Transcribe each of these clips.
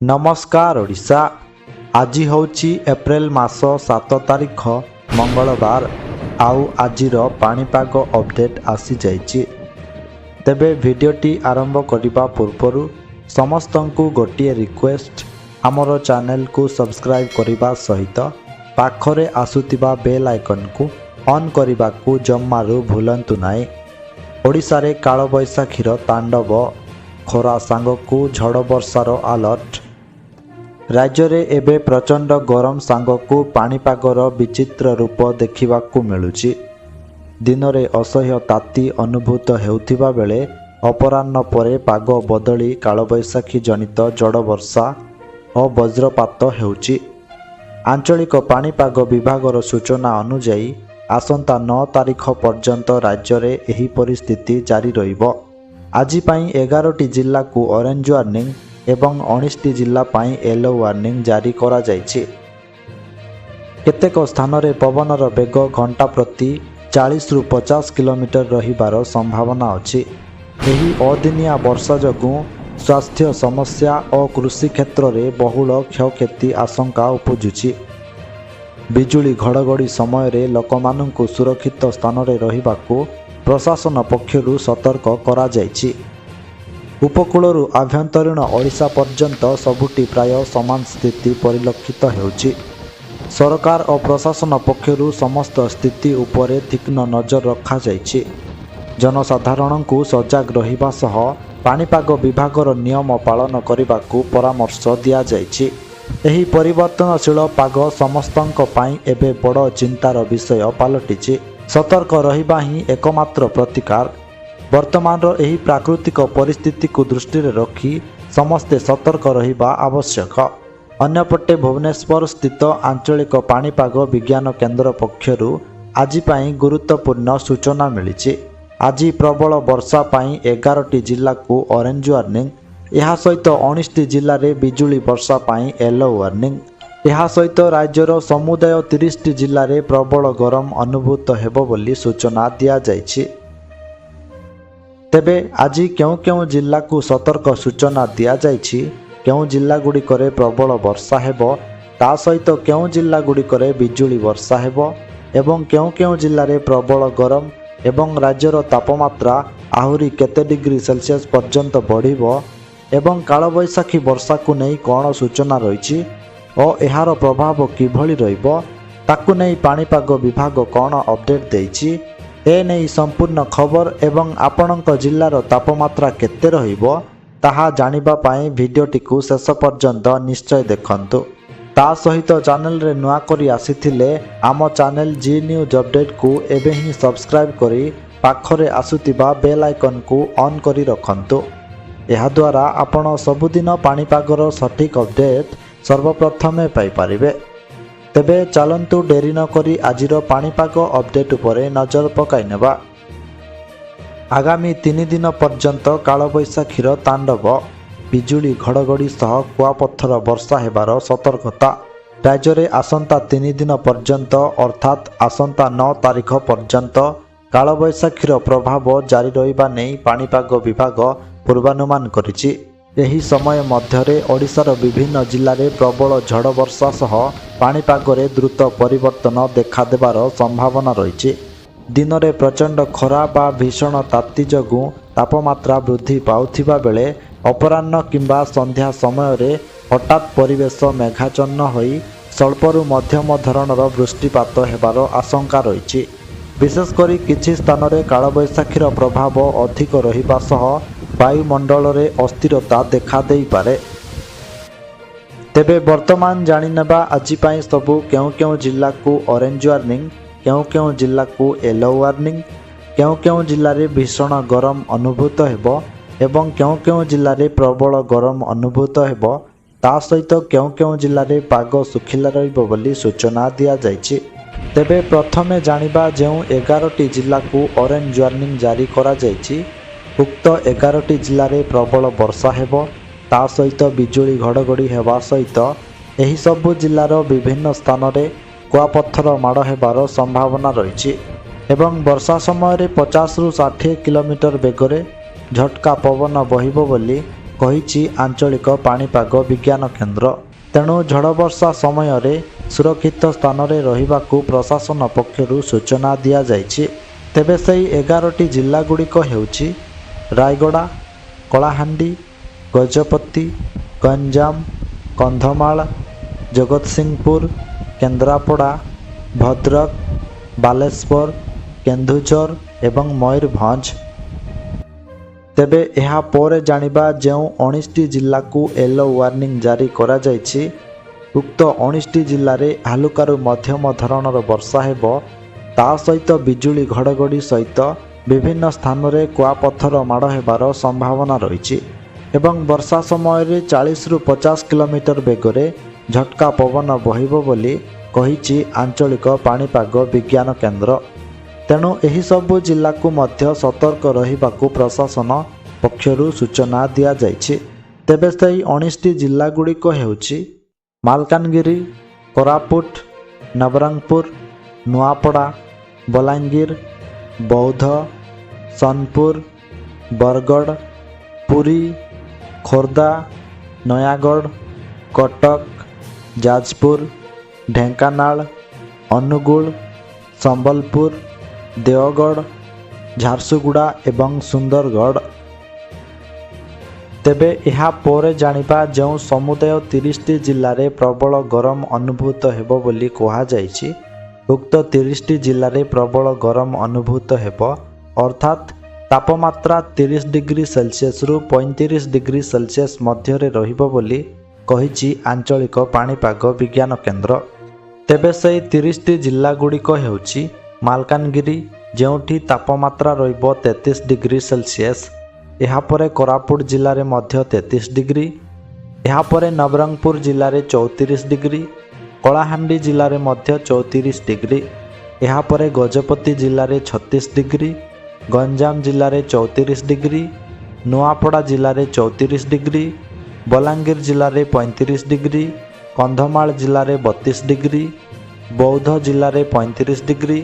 नमस्कार ओडिशा। आज होची एप्रिल मास 7 तारिख मंगलवार। आउ आजिर पाणीपाग अपडेट आसी जाइछि। तेबे भिडियोटी आरंभ करिबा पूर्वरु समस्तंकु गोटिए रिक्वेस्ट, आमर चैनल को सब्सक्राइब करिबा सहित पाखरे आसुतिबा बेल आइकन को ऑन करिबा को जम्मारु भूलंतु नाही। ओडिशा रे काल बैसाखीर तांडव, खरा सांगकु झड़ वर्षार अलर्ट। राज्य रे एबे प्रचंड गरम सांगकु पाणीपागर विचित्र रूप देखिबाकु मिलुछि। दिन रे असह्य ताती अनुभूत हेउथिबा बेले अपराह्न परे पाग बदली कालबैशाखी जनित जड़ वर्षा और वज्रपात हेउछि। आंचलिक पाणीपाग विभागर सूचना अनुसार आसंता 9 तारिख पर्यंत राज्य रे एही परिस्थिति जारी रहिबो। आज पाई 11टी जिल्ला को ऑरेंज वार्निंग एवं 19टी जिल्ला पाई येलो वार्निंग जारी करा जायछि। केतेक स्थान रे पवनर बेग घंटा प्रति 40 रु 50 किलोमीटर रहिबार संभावना अछि। एही अदिनिया वर्षा जगु स्वास्थ्य समस्या और कृषि क्षेत्र रे बहुल क्षयक्षति आशंका उपजुछि। बिजुली घड़घड़ी समय रे लोकमानंकु सुरक्षित स्थान रे रहिबाकु प्रशासन पक्षरु सतर्क करा जायछि। उपकूलरू आभ्यंतरीण ओडिशा पर्यंत सबुटी प्राय समान स्थिति परिलक्षित हेउछि। सरकार और प्रशासन पक्षरु समस्त स्थिति उपरे तीक्ष्ण नजर रखा जायछि। जनसाधारणंकु सजग रहिबा सह पाणीपाग विभागर नियम पालन करिबाकु परामर्श दिया जायछि। एही परिवर्तनशील पाग समस्तंक पाई एबे बड़ चिंतार विषय पालटिछि। सतर्क रहिबा ही एकमात्र प्रतिकार। वर्तमान एही प्राकृतिक परिस्थिति को दृष्टि रखी समस्ते सतर्क रहिबा आवश्यक। अन्यपटे भुवनेश्वर स्थित आंचलिक पाणीपाग विज्ञान केन्द्र पक्षरु आज पाई गुरुत्वपूर्ण सूचना मिली। आज प्रबल वर्षा पाई 11टी जिल्ला को ऑरेंज वार्निंग, यह सहित 19टी जिल्ला रे बिजुली वर्षा पाई येलो वार्निंग। यह सहित राज्यर समुदाय 30टी जिल्ला रे प्रबल गरम अनुभूत हेबो बोली सूचना दिया जायछि। तेबे आज क्यों क्यों जिल्ला को सतर्क सूचना दिया जायछि, क्यों जिल्ला गुड़िकरे प्रबल वर्षा हेबो, ता सहित क्यों जिल्ला गुड़िकरे बिजुली वर्षा हेबो एवं क्यों क्यों जिल्ला रे प्रबल गरम एवं राज्यर तापमात्रा आहुरी केते डिग्री सेल्सियस पर्यंत बढ़िबो एवं कालबैशाखी वर्षा को नहीं कौन सूचना रही और एहार प्रभाव किभली रहिबो ताकु नहीं पाणीपाग विभाग कौन अपडेट देइछि, ए नहीं संपूर्ण खबर एवं आपणक जिल्लार तापमात्रा केते रहिबो ताहा जानिबा पाई भिडियोटी को शेष पर्यंत निश्चय देखंतु। ता सहित चैनल रे नुआ करी आसीथिले आम चैनल जी न्यूज अपडेट को एबे ही सब्सक्राइब करी पाखरे आसुतिबा बेल आइकन को ऑन करी रखंतु। यह द्वारा आपण सबुदिन पाणीपागर सठिक अपडेट सर्वप्रथमे पाई परिबे। तेबे चलंतु डेरी न करी आजिर पाणीपाग अपडेट उपरे नजर पकाई नेबा। आगामी 3 दिन पर्यंत कालबैशाखीर तांडव, बिजुली घड़घड़ी सह कुआपत्थर वर्षा हेबार सतर्कता। राज्य रे आसंता 3 दिन पर्यंत अर्थात आसंता 9 तारिख पर्यंत कालबैशाखीर प्रभाव जारी रहिबा नै पाणीपाग विभाग पूर्वानुमान करिछि। एही समय मध्यरे ओडिशार विभिन्न जिल्ला रे प्रबल झड़ वर्षा सह पाणीपागरे द्रुत परिवर्तन देखा देबार संभावना रहिछि। दिन रे प्रचंड खरा बा भीषण ताती जगु तापमात्रा वृद्धि पाउथिबा बेले अपराह्न किंबा संध्या समय रे हठात परिवेश मेघाच्छन्न होई स्वल्परू मध्यम धरणर वृष्टिपात हेबार आशंका रहिछि। विशेषकर किछि स्थान रे कालबैशाखीर प्रभाव अधिक रहिबा सह वायुमंडल रे अस्थिरता देखा देई पारे। तेबे वर्तमान जानि नेबा आज पाई सबु क्यों क्यों जिल्ला को ऑरेंज वार्निंग, क्यों क्यों जिल्ला को येलो वार्निंग, क्यों क्यों जिल्ला रे भीषण गरम अनुभूत हेबो एवं क्यों क्यों जिल्ला रे प्रबल गरम अनुभूत हेबो, ता सहित क्यों क्यों जिल्ला रे पाग सुखिला रहिबो बोली सूचना दिया जायछि। तेबे प्रथमे जानिबा जेउ 11टी जिल्ला को ऑरेंज वार्निंग जारी करा जायछि, उक्त 11टी जिल्ला रे प्रबल वर्षा हेबो, ता सहित बिजुली घड़घड़ी हेबा सहित एही सबु जिल्लार विभिन्न स्थान रे कुआपत्थर माड़ हेबार संभावना रहिछि एवं वर्षा समय रे 50 रु 60 किलोमीटर बेगरे झटका पवन बहिबो बोली କହିଛି ଆଞ୍ଚଳିକ ପାଣିପାଗ ବିଜ୍ଞାନ କେନ୍ଦ୍ର। ତେଣୁ ଝଡ଼ ବର୍ଷା ସମୟରେ ସୁରକ୍ଷିତ ସ୍ଥାନରେ ରହିବାକୁ ପ୍ରଶାସନ ପକ୍ଷରୁ ସୂଚନା ଦିଆଯାଇଛି। ତେବେ ସେହି 11ଟି ଜିଲ୍ଲାଗୁଡ଼ିକ ହେଉଛି ରାୟଗଡ଼ା, କଳାହାଣ୍ଡି, ଗଜପତି, ଗଞ୍ଜାମ, କନ୍ଧମାଳ, ଜଗତସିଂହପୁର, କେନ୍ଦ୍ରାପଡ଼ା, ଭଦ୍ରକ, ବାଲେଶ୍ୱର, କେନ୍ଦୁଝର ଏବଂ ମୟୂରଭଞ୍ଜ। ତେବେ ଏହା ପରେ ଜାଣିବା ଯେଉଁ 19ଟି ଜିଲ୍ଲାକୁ ୟେଲୋ ୱାର୍ଣ୍ଣିଂ ଜାରି କରାଯାଇଛି। ଉକ୍ତ 19ଟି ଜିଲ୍ଲାରେ ହାଲୁକାରୁ ମଧ୍ୟମ ଧରଣର ବର୍ଷା ହେବ। ତା ସହିତ ବିଜୁଳି ଘଡ଼ଘଡ଼ି ସହିତ ବିଭିନ୍ନ ସ୍ଥାନରେ କୁଆପଥର ମାଡ଼ ହେବାର ସମ୍ଭାବନା ରହିଛି ଏବଂ ବର୍ଷା ସମୟରେ 40ରୁ 50 କିଲୋମିଟର ବେଗରେ ଝଟକା ପବନ ବହିବ ବୋଲି କହିଛି ଆଞ୍ଚଳିକ ପାଣିପାଗ ବିଜ୍ଞାନ କେନ୍ଦ୍ର। ତେଣୁ ଏହିସବୁ ଜିଲ୍ଲାକୁ ମଧ୍ୟ ସତର୍କ ରହିବାକୁ ପ୍ରଶାସନ ପକ୍ଷରୁ ସୂଚନା ଦିଆଯାଇଛି। ତେବେ ସେହି 19ଟି ଜିଲ୍ଲାଗୁଡ଼ିକ ହେଉଛି ମାଲକାନଗିରି, କୋରାପୁଟ, ନବରଙ୍ଗପୁର, ନୂଆପଡ଼ା, ବଲାଙ୍ଗୀର, ବୌଦ୍ଧ, ସୋନପୁର, ବରଗଡ଼, ପୁରୀ, ଖୋର୍ଦ୍ଧା, ନୟାଗଡ଼, କଟକ, ଯାଜପୁର, ଢେଙ୍କାନାଳ, ଅନୁଗୁଳ, ସମ୍ବଲପୁର, ଦେଓଗଡ଼, ଝାରସୁଗୁଡ଼ା ଏବଂ ସୁନ୍ଦରଗଡ଼। ତେବେ ଏହା ପରେ ଜାଣିବା ଯେଉଁ ସମୁଦାୟ 30ଟି ଜିଲ୍ଲାରେ ପ୍ରବଳ ଗରମ ଅନୁଭୂତ ହେବ ବୋଲି କୁହାଯାଇଛି। ଉକ୍ତ 30ଟି ଜିଲ୍ଲାରେ ପ୍ରବଳ ଗରମ ଅନୁଭୂତ ହେବ ଅର୍ଥାତ୍ ତାପମାତ୍ରା 30 ଡିଗ୍ରୀ ସେଲସିୟସରୁ 35 ଡିଗ୍ରୀ ସେଲସିୟସ ମଧ୍ୟରେ ରହିବ ବୋଲି କହିଛି ଆଞ୍ଚଳିକ ପାଣିପାଗ ବିଜ୍ଞାନ କେନ୍ଦ୍ର। ତେବେ ସେହି 30ଟି ଜିଲ୍ଲାଗୁଡ଼ିକ ହେଉଛି ମାଲକାନଗିରି, ଯେଉଁଠି ତାପମାତ୍ରା ରହିବ 33 ଡିଗ୍ରୀ ସେଲସିୟସ। ଏହାପରେ କୋରାପୁଟ ଜିଲ୍ଲାରେ ମଧ୍ୟ 33 ଡିଗ୍ରୀ। ଏହାପରେ ନବରଙ୍ଗପୁର ଜିଲ୍ଲାରେ 34 ଡିଗ୍ରୀ, କଳାହାଣ୍ଡି ଜିଲ୍ଲାରେ ମଧ୍ୟ 34 ଡିଗ୍ରୀ। ଏହାପରେ ଗଜପତି ଜିଲ୍ଲାରେ 36 ଡିଗ୍ରୀ, ଗଞ୍ଜାମ ଜିଲ୍ଲାରେ 34 ଡିଗ୍ରୀ, ନୂଆପଡ଼ା ଜିଲ୍ଲାରେ 34 ଡିଗ୍ରୀ, ବଲାଙ୍ଗୀର ଜିଲ୍ଲାରେ 35 ଡିଗ୍ରୀ, କନ୍ଧମାଳ ଜିଲ୍ଲାରେ 32 ଡିଗ୍ରୀ, ବୌଦ୍ଧ ଜିଲ୍ଲାରେ 35 ଡିଗ୍ରୀ,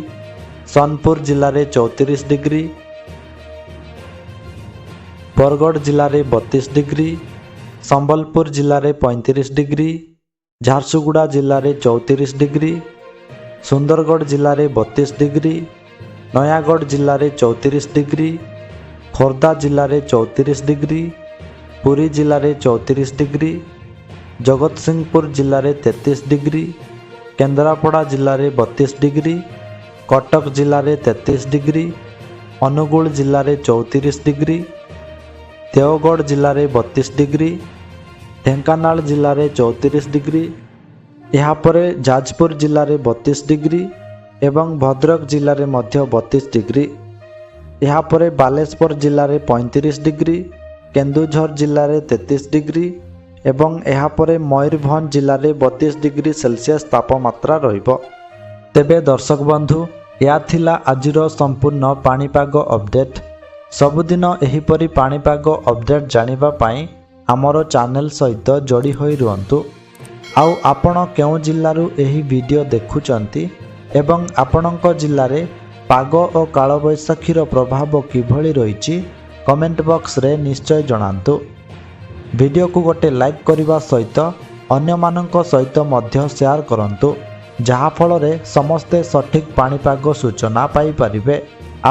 ସୋନପୁର ଜିଲ୍ଲାରେ 34 ଡିଗ୍ରୀ, ବରଗଡ଼ ଜିଲ୍ଲାରେ 32 ଡିଗ୍ରୀ, ସମ୍ବଲପୁର ଜିଲ୍ଲାରେ 35 ଡିଗ୍ରୀ, ଝାରସୁଗୁଡ଼ା ଜିଲ୍ଲାରେ 34 ଡିଗ୍ରୀ, ସୁନ୍ଦରଗଡ଼ ଜିଲ୍ଲାରେ 32 ଡିଗ୍ରୀ, ନୟାଗଡ଼ ଜିଲ୍ଲାରେ 34 ଡିଗ୍ରୀ, ଖୋର୍ଦ୍ଧା ଜିଲ୍ଲାରେ 34 ଡିଗ୍ରୀ, ପୁରୀ ଜିଲ୍ଲାରେ 34 ଡିଗ୍ରୀ, ଜଗତସିଂହପୁର ଜିଲ୍ଲାରେ 33 ଡିଗ୍ରୀ, କେନ୍ଦ୍ରାପଡ଼ା ଜିଲ୍ଲାରେ 32 ଡିଗ୍ରୀ, କଟକ ଜିଲ୍ଲାରେ 33 ଡିଗ୍ରୀ, ଅନୁଗୁଳ ଜିଲ୍ଲାରେ 34 ଡିଗ୍ରୀ, ଦେଓଗଡ଼ ଜିଲ୍ଲାରେ 32 ଡିଗ୍ରୀ, ଢେଙ୍କାନାଳ ଜିଲ୍ଲାରେ 34 ଡିଗ୍ରୀ। ଏହାପରେ ଯାଜପୁର ଜିଲ୍ଲାରେ 32 ଡିଗ୍ରୀ ଏବଂ ଭଦ୍ରକ ଜିଲ୍ଲାରେ ମଧ୍ୟ 32 ଡିଗ୍ରୀ। ଏହାପରେ ବାଲେଶ୍ୱର ଜିଲ୍ଲାରେ 35 ଡିଗ୍ରୀ, କେନ୍ଦୁଝର ଜିଲ୍ଲାରେ 33 ଡିଗ୍ରୀ ଏବଂ ଏହାପରେ ମୟୂରଭଞ୍ଜ ଜିଲ୍ଲାରେ 32 ଡିଗ୍ରୀ ସେଲସିୟସ ତାପମାତ୍ରା ରହିବ। ତେବେ ଦର୍ଶକ ବନ୍ଧୁ, ଏହା ଥିଲା ଆଜିର ସମ୍ପୂର୍ଣ୍ଣ ପାଣିପାଗ ଅପଡେଟ୍। ସବୁଦିନ ଏହିପରି ପାଣିପାଗ ଅପଡେଟ୍ ଜାଣିବା ପାଇଁ ଆମର ଚ୍ୟାନେଲ ସହିତ ଯୋଡ଼ି ହୋଇ ରୁହନ୍ତୁ। ଆଉ ଆପଣ କେଉଁ ଜିଲ୍ଲାରୁ ଏହି ଭିଡ଼ିଓ ଦେଖୁଛନ୍ତି ଏବଂ ଆପଣଙ୍କ ଜିଲ୍ଲାରେ ପାଗ ଓ କାଳବୈଶାଖୀର ପ୍ରଭାବ କିଭଳି ରହିଛି କମେଣ୍ଟ ବକ୍ସରେ ନିଶ୍ଚୟ ଜଣାନ୍ତୁ। ଭିଡ଼ିଓକୁ ଗୋଟେ ଲାଇକ୍ କରିବା ସହିତ ଅନ୍ୟମାନଙ୍କ ସହିତ ମଧ୍ୟ ସେୟାର କରନ୍ତୁ, ଯାହାଫଳରେ ସମସ୍ତେ ସଠିକ୍ ପାଣିପାଗ ସୂଚନା ପାଇପାରିବେ।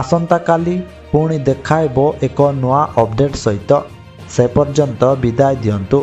ଆସନ୍ତାକାଲି ପୁଣି ଦେଖା ହେବ ଏକ ନୂଆ ଅପଡେଟ୍ ସହିତ। ସେ ପର୍ଯ୍ୟନ୍ତ ବିଦାୟ ଦିଅନ୍ତୁ।